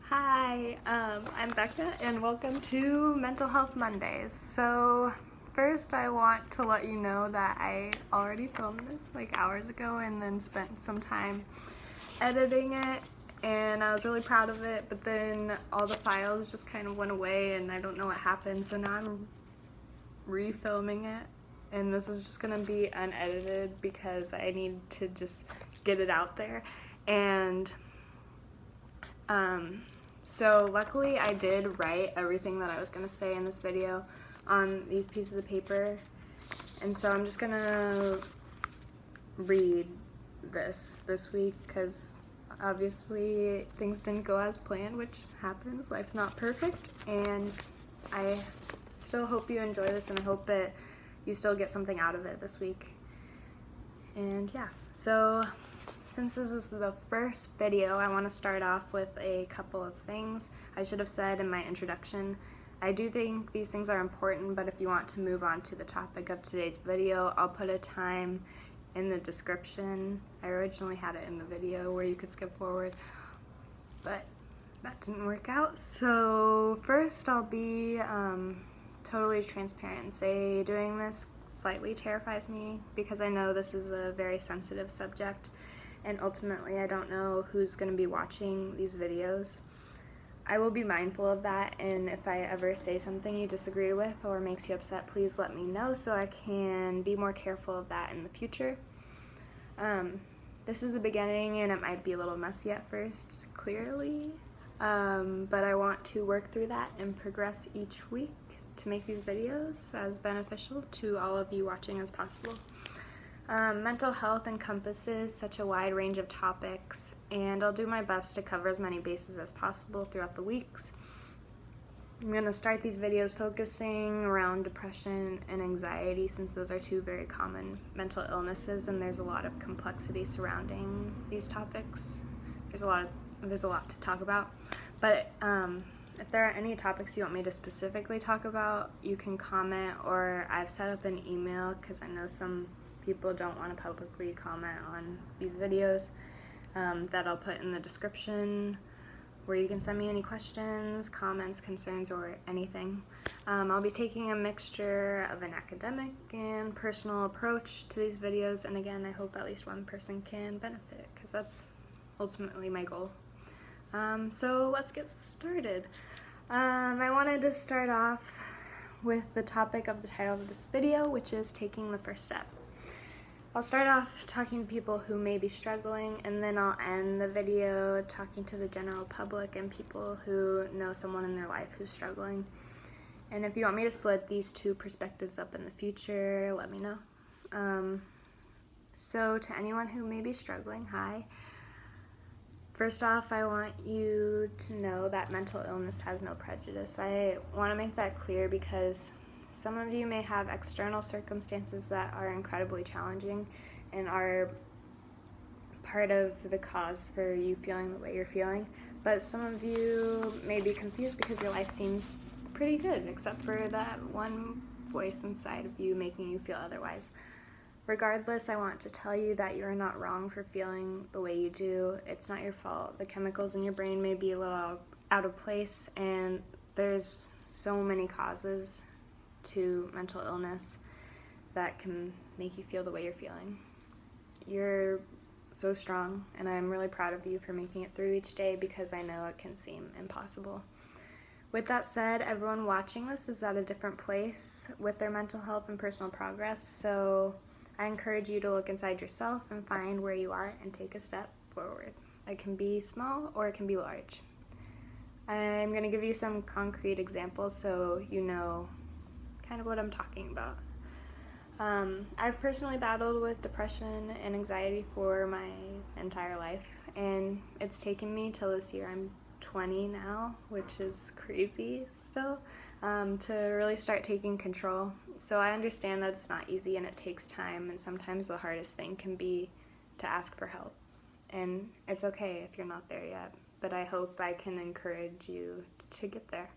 Hi, I'm Becca and welcome to Mental Health Mondays. So first I want to let you know that I already filmed this like hours ago and then spent some time editing it, and I was really proud of it, but then all the files just kind of went away and I don't know what happened, so now I'm refilming it, and this is just gonna be unedited because I need to just get it out there. And so luckily I did write everything that I was going to say in this video on these pieces of paper, and so I'm just going to read this week because obviously things didn't go as planned, which happens. Life's not perfect, and I still hope you enjoy this, and I hope that you still get something out of it this week. And yeah, so since this is the first video, I want to start off with a couple of things I should have said in my introduction. I do think these things are important, but if you want to move on to the topic of today's video, I'll put a time in the description. I originally had it in the video where you could skip forward, but that didn't work out. So first I'll be totally transparent and say doing this slightly terrifies me because I know this is a very sensitive subject, and ultimately I don't know who's going to be watching these videos. I will be mindful of that, and if I ever say something you disagree with or makes you upset, please let me know so I can be more careful of that in the future. This is the beginning and it might be a little messy at first, clearly, but I want to work through that and progress each week to make these videos as beneficial to all of you watching as possible. Mental health encompasses such a wide range of topics, and I'll do my best to cover as many bases as possible throughout the weeks. I'm going to start these videos focusing around depression and anxiety, since those are two very common mental illnesses and there's a lot of complexity surrounding these topics. There's a lot to talk about, but if there are any topics you want me to specifically talk about, you can comment, or I've set up an email because I know some people don't want to publicly comment on these videos, that I'll put in the description, where you can send me any questions, comments, concerns, or anything. I'll be taking a mixture of an academic and personal approach to these videos, and again, I hope at least one person can benefit because that's ultimately my goal. So let's get started. I wanted to start off with the topic of the title of this video, which is taking the first step. I'll start off talking to people who may be struggling, and then I'll end the video talking to the general public and people who know someone in their life who's struggling. And if you want me to split these two perspectives up in the future, let me know. So to anyone who may be struggling, hi. First off, I want you to know that mental illness has no prejudice. I want to make that clear because some of you may have external circumstances that are incredibly challenging and are part of the cause for you feeling the way you're feeling, but some of you may be confused because your life seems pretty good, except for that one voice inside of you making you feel otherwise. Regardless, I want to tell you that you're not wrong for feeling the way you do. It's not your fault. The chemicals in your brain may be a little out of place, and there's so many causes to mental illness that can make you feel the way you're feeling. You're so strong, and I'm really proud of you for making it through each day because I know it can seem impossible. With that said, everyone watching this is at a different place with their mental health and personal progress, so I encourage you to look inside yourself and find where you are and take a step forward. It can be small or it can be large. I'm going to give you some concrete examples so you know kind of what I'm talking about. I've personally battled with depression and anxiety for my entire life, and it's taken me till this year. I'm 20 now, which is crazy still, to really start taking control. So I understand that it's not easy and it takes time, and sometimes the hardest thing can be to ask for help. And it's okay if you're not there yet, but I hope I can encourage you to get there.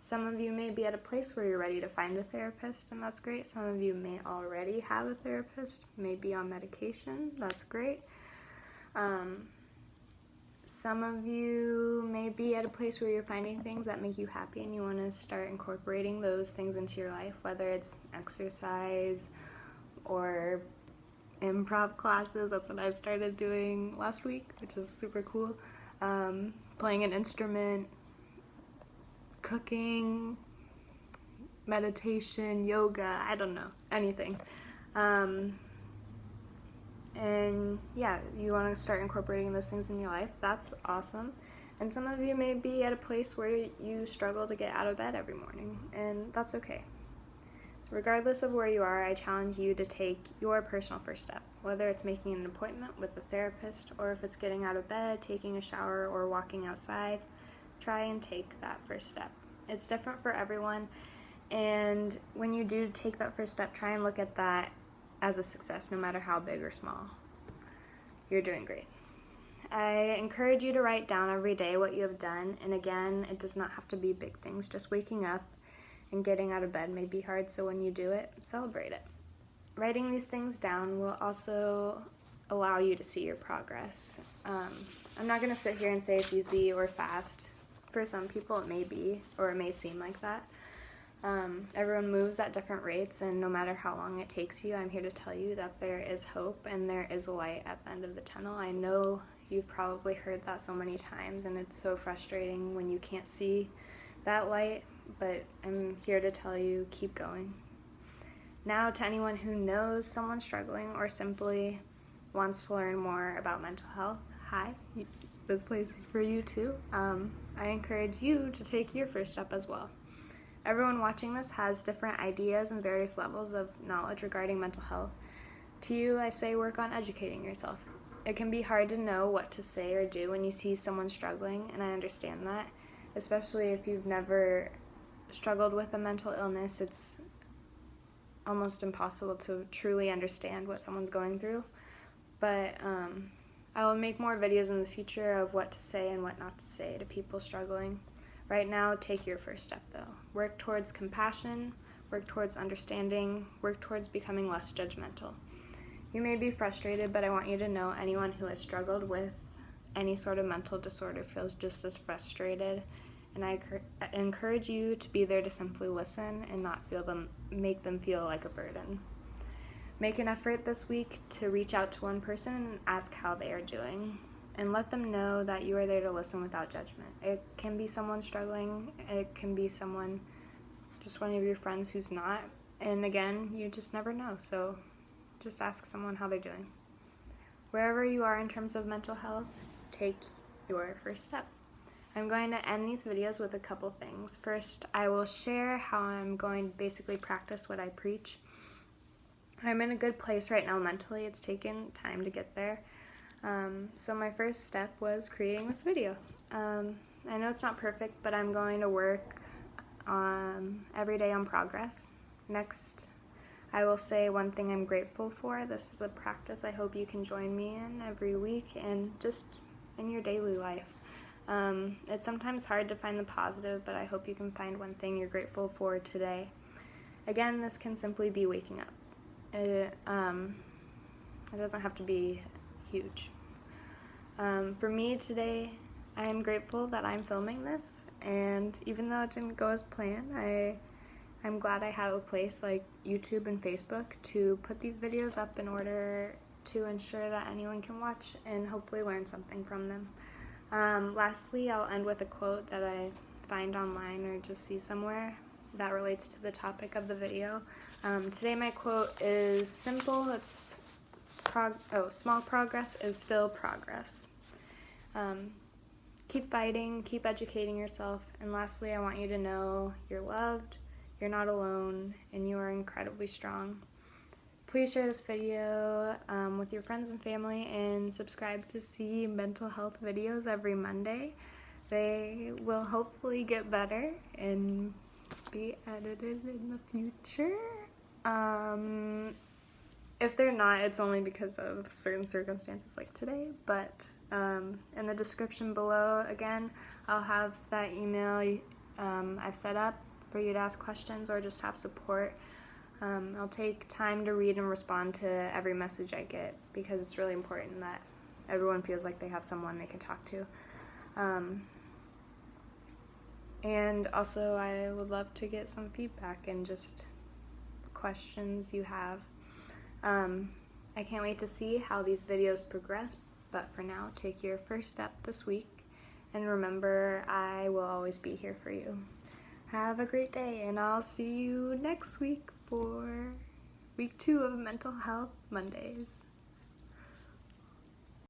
Some of you may be at a place where you're ready to find a therapist, and that's great. Some of you may already have a therapist, may be on medication, that's great. Some of you may be at a place where you're finding things that make you happy and you want to start incorporating those things into your life, whether it's exercise or improv classes. That's what I started doing last week, which is super cool. Playing an instrument, cooking, meditation, yoga, I don't know, anything. And yeah, you want to start incorporating those things in your life. That's awesome. And some of you may be at a place where you struggle to get out of bed every morning, and that's okay. So regardless of where you are, I challenge you to take your personal first step, whether it's making an appointment with a therapist or if it's getting out of bed, taking a shower, or walking outside. Try and take that first step. It's different for everyone, and when you do take that first step, try and look at that as a success, no matter how big or small. You're doing great. I encourage you to write down every day what you have done, and again, it does not have to be big things. Just waking up and getting out of bed may be hard, so when you do it, celebrate it. Writing these things down will also allow you to see your progress. I'm not going to sit here and say it's easy or fast. For some people it may be, or it may seem like that. Everyone moves at different rates, and no matter how long it takes you, I'm here to tell you that there is hope and there is a light at the end of the tunnel. I know you've probably heard that so many times, and it's so frustrating when you can't see that light, but I'm here to tell you, keep going. Now, to anyone who knows someone struggling or simply wants to learn more about mental health, hi, this place is for you too. I encourage you to take your first step as well. Everyone watching this has different ideas and various levels of knowledge regarding mental health. To you, I say work on educating yourself. It can be hard to know what to say or do when you see someone struggling, and I understand that, especially if you've never struggled with a mental illness. It's almost impossible to truly understand what someone's going through, but I will make more videos in the future of what to say and what not to say to people struggling. Right now, take your first step though. Work towards compassion, work towards understanding, work towards becoming less judgmental. You may be frustrated, but I want you to know anyone who has struggled with any sort of mental disorder feels just as frustrated, and I encourage you to be there to simply listen and not make them feel like a burden. Make an effort this week to reach out to one person and ask how they are doing, and let them know that you are there to listen without judgment. It can be someone struggling, it can be someone, just one of your friends who's not, and again, you just never know, so just ask someone how they're doing. Wherever you are in terms of mental health, take your first step. I'm going to end these videos with a couple things. First, I will share how I'm going to basically practice what I preach. I'm in a good place right now mentally. It's taken time to get there. So my first step was creating this video. I know it's not perfect, but I'm going to work every day on progress. Next, I will say one thing I'm grateful for. This is a practice I hope you can join me in every week and just in your daily life. It's sometimes hard to find the positive, but I hope you can find one thing you're grateful for today. Again, this can simply be waking up. It doesn't have to be huge. For me today, I am grateful that I'm filming this, and even though it didn't go as planned, I'm glad I have a place like YouTube and Facebook to put these videos up in order to ensure that anyone can watch and hopefully learn something from them. Lastly, I'll end with a quote that I find online or just see somewhere that relates to the topic of the video. Today my quote is simple. It's small progress is still progress. Keep fighting, keep educating yourself, and lastly, I want you to know you're loved, you're not alone, and you are incredibly strong. Please share this video with your friends and family, and subscribe to see mental health videos every Monday. They will hopefully get better and be edited in the future. If they're not, it's only because of certain circumstances like today, but in the description below, again, I'll have that email I've set up for you to ask questions or just have support. I'll take time to read and respond to every message I get because it's really important that everyone feels like they have someone they can talk to. And also I would love to get some feedback and just questions you have. I can't wait to see how these videos progress, but for now, take your first step this week, and remember, I will always be here for you. Have a great day, and I'll see you next week for week 2 of Mental Health Mondays.